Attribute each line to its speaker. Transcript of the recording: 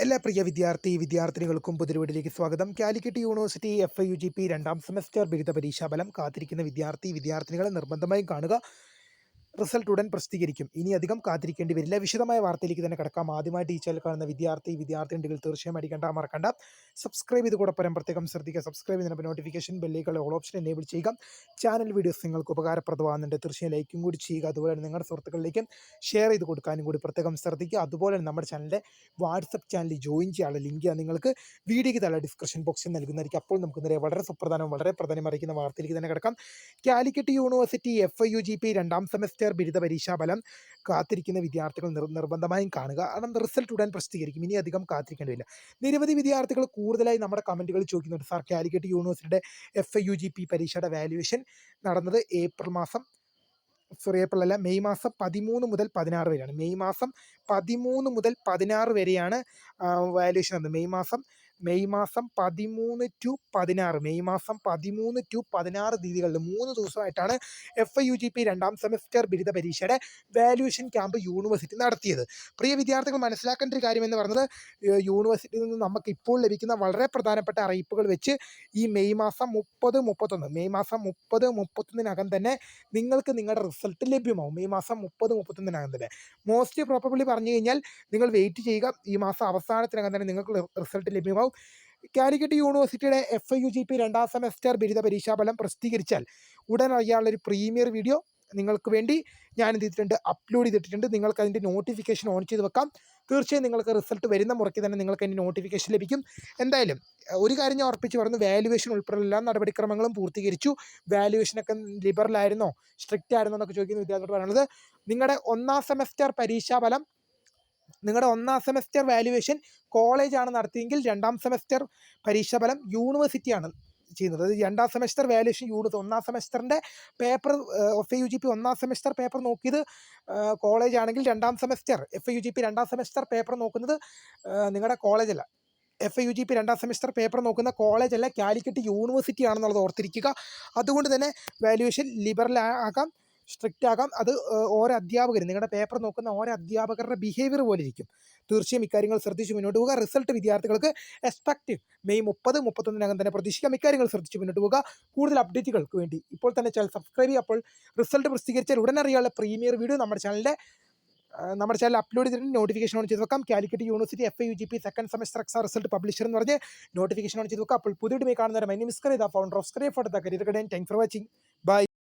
Speaker 1: എല്ലാ പ്രിയ വിദ്യാർത്ഥിനികൾക്കും പുതിയ സ്വാഗതം. കാലിക്കറ്റ് യൂണിവേഴ്സിറ്റി FIUGP രണ്ടാം സെമസ്റ്റർ ബിരുദ പരീക്ഷാഫലം കാത്തിരിക്കുന്ന വിദ്യാർത്ഥികളെ നിർബന്ധമായും കാണുക. റിസൾട്ട് ഉടൻ പ്രസിദ്ധീകരിക്കും. ഇനി അധികം കാത്തിരിക്കേണ്ടി വരില്ല. വിശദമായ വാർത്തയിലേക്ക് തന്നെ കിടക്കാം. ആദ്യമായിട്ട് ഈ ചാനൽ കാണുന്ന വിദ്യാർത്ഥിനികൾ തീർച്ചയായും അടിക്കേണ്ട മറക്കണ്ട. സബ്സ്ക്രൈബ് ചെയ്ത് കൂടെ പ്രത്യേകം ശ്രദ്ധിക്കുക. സബ്സ്ക്രൈബ് ചെയ്യുന്ന നോട്ടിഫിക്കേഷൻ ബെല്ലേക്കുള്ള ഓൾ ഓപ്ഷൻ എനേബിൾ ചെയ്യുക. ചാനൽ വീഡിയോസ് നിങ്ങൾക്ക് ഉപകാരപ്രദമാകുന്നുണ്ട്. തീർച്ചയായും ലൈക്കും കൂടി ചെയ്യുക. അതുപോലെ നിങ്ങളുടെ സുഹൃത്തുക്കളിലേക്കും ഷെയർ ചെയ്ത് കൊടുക്കാനും കൂടി പ്രത്യേകം ശ്രദ്ധിക്കുക. അതുപോലെ നമ്മുടെ ചാനലിൻ്റെ വാട്സപ്പ് ചാനലിൽ ജോയിൻ ചെയ്യാനുള്ള ലിങ്ക് നിങ്ങൾക്ക് വീഡിയോയ്ക്ക് താഴെ ഡിസ്ക്രിപ്ഷൻ ബോക്സിൽ നൽകുന്നതായിരിക്കും. അപ്പോൾ നമുക്ക് നേരെ വളരെ പ്രാധാന്യം അറിയിക്കുന്ന വാർത്തയിലേക്ക് തന്നെ കിടക്കാം. കാലിക്കറ്റ് യൂണിവേഴ്സിറ്റി FIUGP രണ്ടാം സെമസ്റ്റർ ബിരുദ പരീക്ഷാഫലം കാത്തിരിക്കുന്ന വിദ്യാർത്ഥികൾ നിർബന്ധമായും കാണുക. കാരണം റിസൾട്ട് ഉടൻ പ്രസിദ്ധീകരിക്കും. ഇനി അധികം കാത്തിരിക്കേണ്ടതില്ല. നിരവധി വിദ്യാർത്ഥികൾ കൂടുതലായി നമ്മുടെ കമൻറ്റുകൾ ചോദിക്കുന്നുണ്ട്. സാർ, കാലിക്കറ്റ് യൂണിവേഴ്സിറ്റിയുടെ FIUGP പരീക്ഷയുടെ വാല്യുവേഷൻ നടന്നത് മെയ് മാസം 13 മുതൽ 16 വരെയാണ്. മെയ് മാസം 13 മുതൽ 16 വരെയാണ് വാല്യുവേഷൻ വന്നത്. മെയ് മാസം 13 ടു 16 തീയതികളിൽ 3 ദിവസമായിട്ടാണ് FIUGP രണ്ടാം സെമസ്റ്റർ ബിരുദ പരീക്ഷയുടെ വാല്യുവേഷൻ ക്യാമ്പ് യൂണിവേഴ്സിറ്റി നടത്തിയത്. പ്രിയ വിദ്യാർത്ഥികൾ മനസ്സിലാക്കേണ്ട ഒരു കാര്യം എന്ന് പറഞ്ഞത്, യൂണിവേഴ്സിറ്റിയിൽ നിന്ന് നമുക്ക് ഇപ്പോൾ ലഭിക്കുന്ന വളരെ പ്രധാനപ്പെട്ട അറിയിപ്പുകൾ വെച്ച് ഈ മെയ് മാസം 30, 31 തന്നെ നിങ്ങൾക്ക് നിങ്ങളുടെ റിസൾട്ട് ലഭ്യമാവും. മെയ് മാസം 30, 31 തന്നെ. മോസ്റ്റ് പ്രോബബ്ലി പറഞ്ഞു കഴിഞ്ഞാൽ നിങ്ങൾ വെയിറ്റ് ചെയ്യുക. ഈ മാസം അവസാനത്തിനകം തന്നെ നിങ്ങൾക്ക് റിസൾട്ട് ലഭ്യമാവും. കാലിക്കറ്റ് യൂണിവേഴ്സിറ്റിയുടെ FIUGP രണ്ടാം സെമസ്റ്റർ ബിരുദ പരീക്ഷാഫലം പ്രസിദ്ധീകരിച്ചാൽ ഉടൻ അറിയാനുള്ളൊരു പ്രീമിയർ വീഡിയോ നിങ്ങൾക്ക് വേണ്ടി ഞാൻ അപ്ലോഡ് ചെയ്തിട്ടുണ്ട്. നിങ്ങൾക്ക് അതിൻ്റെ നോട്ടിഫിക്കേഷൻ ഓൺ ചെയ്ത് വെക്കാം. തീർച്ചയായും നിങ്ങൾക്ക് റിസൾട്ട് വരുന്ന മുറയ്ക്ക് തന്നെ നിങ്ങൾക്ക് അതിൻ്റെ നോട്ടിഫിക്കേഷൻ ലഭിക്കും. എന്തായാലും ഒരു കാര്യം ഞാൻ ഉറപ്പിച്ച് പറഞ്ഞു, വാല്യുവേഷൻ ഉൾപ്പെടെ എല്ലാ നടപടിക്രമങ്ങളും പൂർത്തീകരിച്ചു. വാല്യുവേഷനൊക്കെ ലിബറൽ ആയിരുന്നോ, സ്ട്രിക്റ്റ് ആയിരുന്നോ എന്നൊക്കെ ചോദിക്കുന്ന വിദ്യാർത്ഥികളോട് പറയുന്നത്, നിങ്ങളുടെ ഒന്നാം സെമസ്റ്റർ വാല്യുവേഷൻ കോളേജാണ് നടത്തിയെങ്കിൽ രണ്ടാം സെമസ്റ്റർ പരീക്ഷാഫലം യൂണിവേഴ്സിറ്റിയാണ് ചെയ്യുന്നത്. അത് രണ്ടാം സെമസ്റ്റർ വാല്യുവേഷൻ ഒന്നാം സെമസ്റ്ററിൻ്റെ പേപ്പർ FIUGP ഒന്നാം സെമസ്റ്റർ പേപ്പർ നോക്കിയത് കോളേജ് ആണെങ്കിൽ FIUGP രണ്ടാം സെമസ്റ്റർ പേപ്പർ നോക്കുന്നത് നിങ്ങളുടെ കോളേജല്ല. FIUGP രണ്ടാം സെമസ്റ്റർ പേപ്പർ നോക്കുന്ന കോളേജല്ല, കാലിക്കറ്റ് യൂണിവേഴ്സിറ്റി ആണെന്നുള്ളത് ഓർത്തിരിക്കുക. അതുകൊണ്ട് തന്നെ വാല്യുവേഷൻ ലിബറൽ ആകാം, സ്ട്രിക്റ്റ് ആകാം. അത് ഓരോ അധ്യാപകർ, നിങ്ങളുടെ പേപ്പർ നോക്കുന്ന ഓരോ അധ്യാപകരുടെ ബിഹേവിയർ പോലെ ഇരിക്കും. തീർച്ചയായും ഇക്കാര്യങ്ങൾ ശ്രദ്ധിച്ച് മുന്നോട്ട് പോകുക. റിസൾട്ട് വിദ്യാർത്ഥികൾക്ക് മെയ് 30, 31 തന്നെ പ്രതീക്ഷിക്കാം. ഇക്കാര്യങ്ങൾ ശ്രദ്ധിച്ച് മുന്നോട്ട് പോകുക. കൂടുതൽ അപ്ഡേറ്റുകൾക്ക് വേണ്ടി ഇപ്പോൾ തന്നെ ചാനൽ സബ്സ്ക്രൈബ് ചെയ്യുക. അപ്പോൾ റിസൾട്ട് പ്രസിദ്ധീകരിച്ചാൽ ഉടൻ അറിയാനുള്ള പ്രീമിയർ വീഡിയോ നമ്മുടെ ചാനലിൽ അപ്ലോഡ് ചെയ്തിട്ടുണ്ട്. നോട്ടിഫിക്കേഷൻ ഓൺ ചെയ്ത് വെക്കാം. Calicut University FIUGP second semester exam result publisher എന്ന് പറഞ്ഞ് നോട്ടിഫിക്കേഷൻ ഓൺ ചെയ്ത് വെക്കാം. അപ്പോൾ പുതിയ കാണുന്നവരെ my name is founder of Scray for the career guide. Thanks for watching. By.